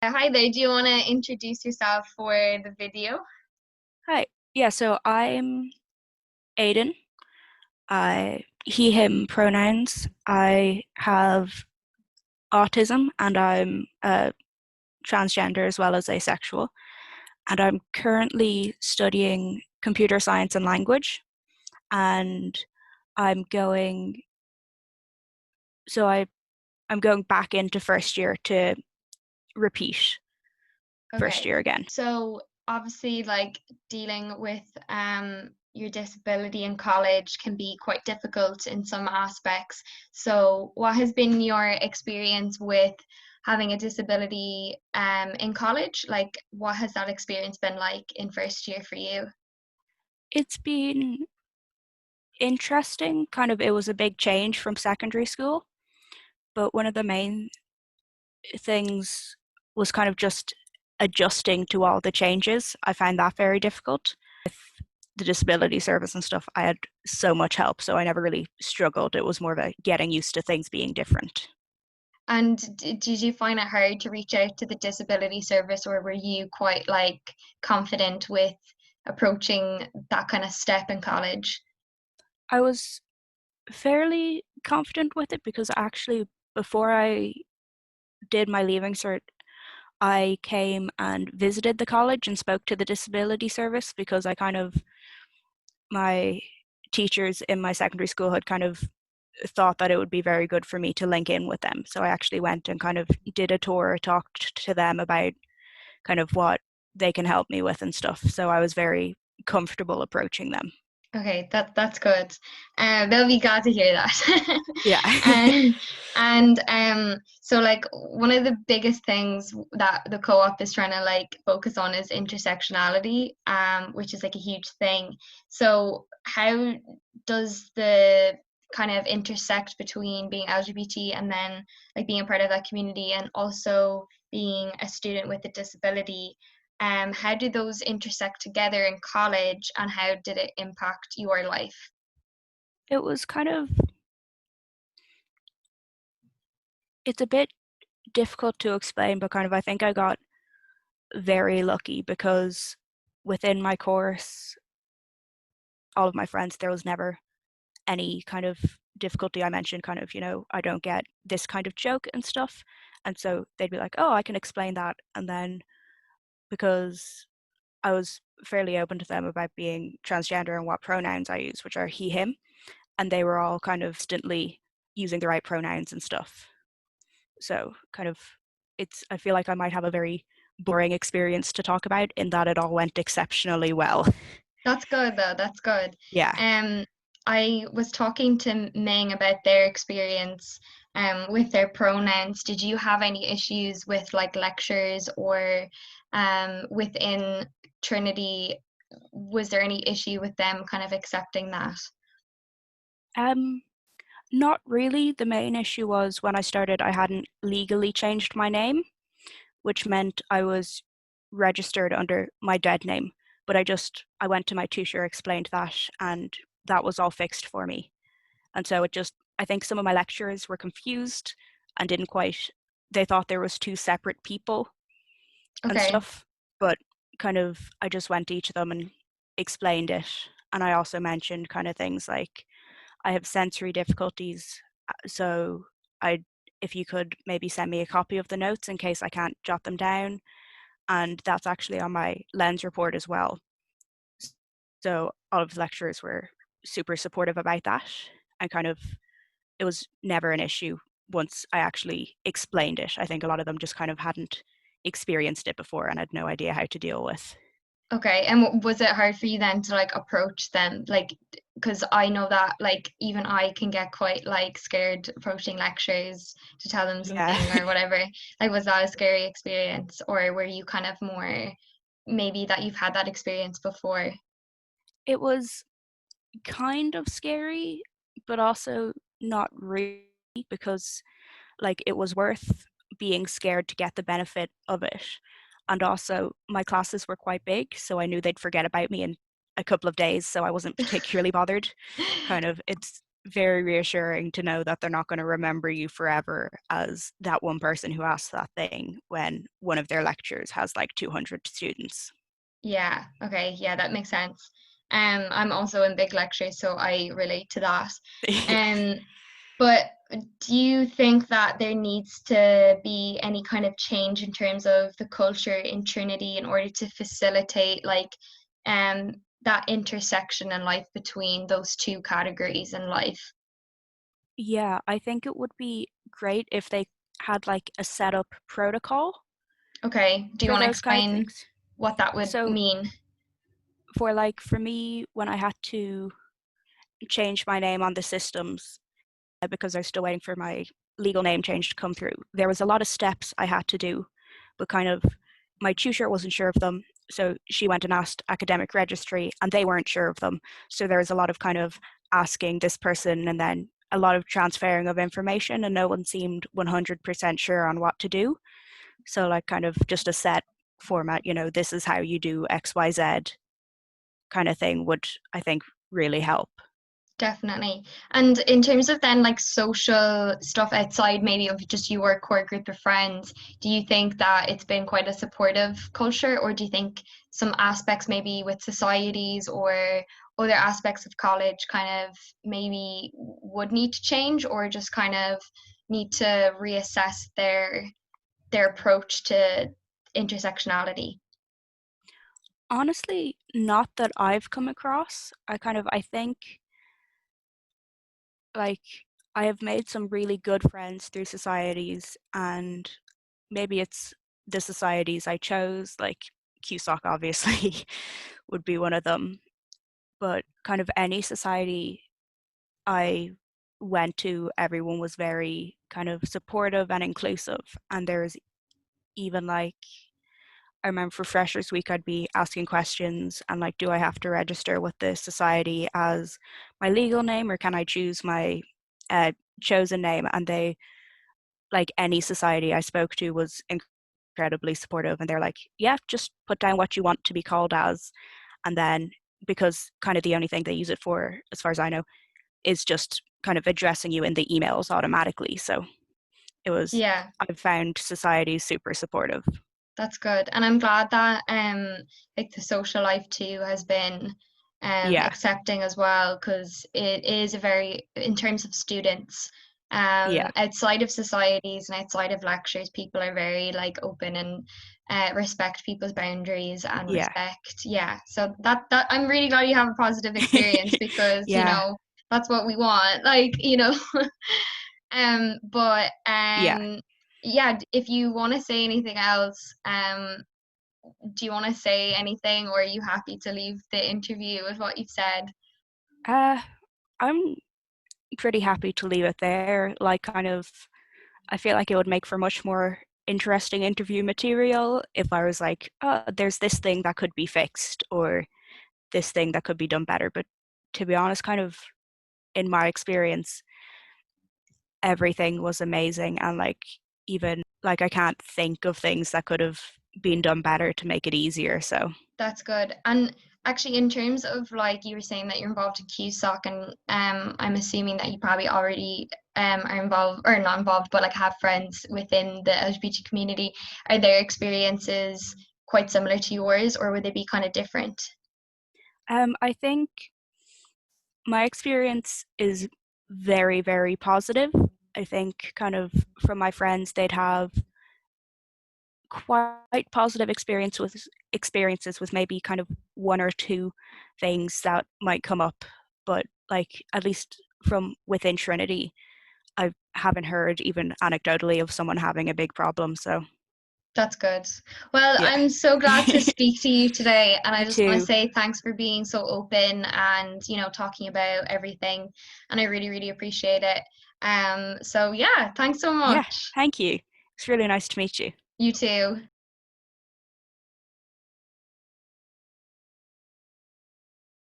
Hi there. Do you want to introduce yourself for the video? Hi. Yeah, so I'm Aiden. I he, him pronouns. I have autism and I'm transgender as well as asexual. And I'm currently studying computer science and language. And I'm going, so I'm going back into first year to repeat first Okay. year again. So obviously, like dealing with your disability in college can be quite difficult in some aspects. So what has been your experience with having a disability in college? Like what has that experience been like in first year for you? It's been interesting. It was a big change from secondary school, but one of the main things was kind of just adjusting to all the changes. I find that very difficult. With the disability service and stuff, I had so much help, so I never really struggled. It was more of a getting used to things being different. And did you find it hard to reach out to the disability service, or were you quite like confident with approaching that kind of step in college? I was fairly confident with it because actually, before I did my leaving cert, I came and visited the college and spoke to the disability service because my teachers in my secondary school had kind of thought that it would be very good for me to link in with them. So I actually went and kind of did a tour, talked to them about kind of what they can help me with and stuff. So I was very comfortable approaching them. Okay, that's good. They'll be glad to hear that. Yeah. And so like one of the biggest things that the co-op is trying to like focus on is intersectionality, which is like a huge thing. So how does the kind of intersect between being LGBT and then like being a part of that community and also being a student with a disability? How did those intersect together in college and how did it impact your life? It was it's a bit difficult to explain, but I think I got very lucky because within my course, all of my friends, there was never any kind of difficulty. I mentioned I don't get this kind of joke and stuff. And so they'd be like, oh, I can explain that. And then because I was fairly open to them about being transgender and what pronouns I use, which are he, him, and they were all kind of instantly using the right pronouns and stuff. So I feel like I might have a very boring experience to talk about in that it all went exceptionally well. That's good though, that's good. Yeah. Um, I was talking to Ming about their experience with their pronouns. Did you have any issues with like lectures or within Trinity? Was there any issue with them kind of accepting that? Um, Not really. The main issue was when I started, I hadn't legally changed my name, which meant I was registered under my dead name. But I went to my tutor, explained that, and that was all fixed for me. And so I think some of my lecturers were confused and didn't quite, they thought there was two separate people and Okay. stuff. But I just went to each of them and explained it. And I also mentioned kind of things like, I have sensory difficulties, so I if you could maybe send me a copy of the notes in case I can't jot them down, and that's actually on my lens report as well. So all of the lecturers were super supportive about that, and it was never an issue once I actually explained it. I think a lot of them just kind of hadn't experienced it before and had no idea how to deal with. Okay, and was it hard for you then to like approach them? Like, because I know that like even I can get quite like scared approaching lectures to tell them Yeah. something or whatever. Like, was that a scary experience, or were you kind of more maybe that you've had that experience before? It was kind of scary, but also not really because it was worth being scared to get the benefit of it. And also my classes were quite big, so I knew they'd forget about me in a couple of days, so I wasn't particularly bothered. It's very reassuring to know that they're not going to remember you forever as that one person who asked that thing when one of their lectures has like 200 students. Yeah, okay, yeah, that makes sense. I'm also in big lectures, so I relate to that. Um, but do you think that there needs to be any kind of change in terms of the culture in Trinity in order to facilitate like that intersection in life between those two categories in life? Yeah, I think it would be great if they had like a setup protocol Okay, do you for want to those kind of explain things. what that would So mean? for me, when I had to change my name on the systems because I was still waiting for my legal name change to come through, there was a lot of steps I had to do, but kind of my tutor wasn't sure of them. So she went and asked academic registry and they weren't sure of them. So there was a lot of kind of asking this person and then a lot of transferring of information and no one seemed 100% sure on what to do. So like kind of just a set format, this is how you do XYZ kind of thing would, I think, really help. Definitely. And in terms of then like social stuff outside maybe of just your core group of friends, do you think that it's been quite a supportive culture, or do you think some aspects maybe with societies or other aspects of college kind of maybe would need to change, or just kind of need to reassess their approach to intersectionality? Honestly, not that I've come across. I think like I have made some really good friends through societies, and maybe it's the societies I chose, like QSOC obviously would be one of them, but kind of any society I went to, everyone was very kind of supportive and inclusive. And there's even like, I remember for Freshers Week, I'd be asking questions and like, do I have to register with the society as my legal name or can I choose my uh, chosen name? And they, like any society I spoke to, was incredibly supportive. And they're like, yeah, just put down what you want to be called as. And then, because kind of the only thing they use it for, as far as I know, is just kind of addressing you in the emails automatically. So it was, Yeah. I've found society super supportive. That's good. And I'm glad that like the social life too has been Yeah, accepting as well, because it is a very, in terms of students, yeah, outside of societies and outside of lectures, people are very like open and respect people's boundaries and yeah. respect. Yeah. So that I'm really glad you have a positive experience, because Yeah, that's what we want. Like, but yeah. yeah, if you want to say anything else, do you want to say anything, or are you happy to leave the interview with what you've said? Uh, I'm pretty happy to leave it there. Like, kind of, I feel like it would make for much more interesting interview material if I was like, oh, there's this thing that could be fixed or this thing that could be done better. But to be honest, kind of in my experience, everything was amazing. And like, even like, I can't think of things that could have been done better to make it easier. So, That's good. And actually, in terms of like you were saying that you're involved in QSOC, and I'm assuming that you probably already are involved, or not involved, but like have friends within the LGBT community. Are their experiences quite similar to yours, or would they be kind of different? I think my experience is very, very positive. I think kind of from my friends, they'd have quite positive experiences with maybe kind of one or two things that might come up, but like at least from within Trinity, I haven't heard even anecdotally of someone having a big problem. So That's good. Well, yeah, I'm so glad to speak to you today, and I me just want to too. say thanks for being so open and, talking about everything, and I really, really appreciate it. So yeah, thanks so Yeah, much. thank you. It's really nice to meet you. You too.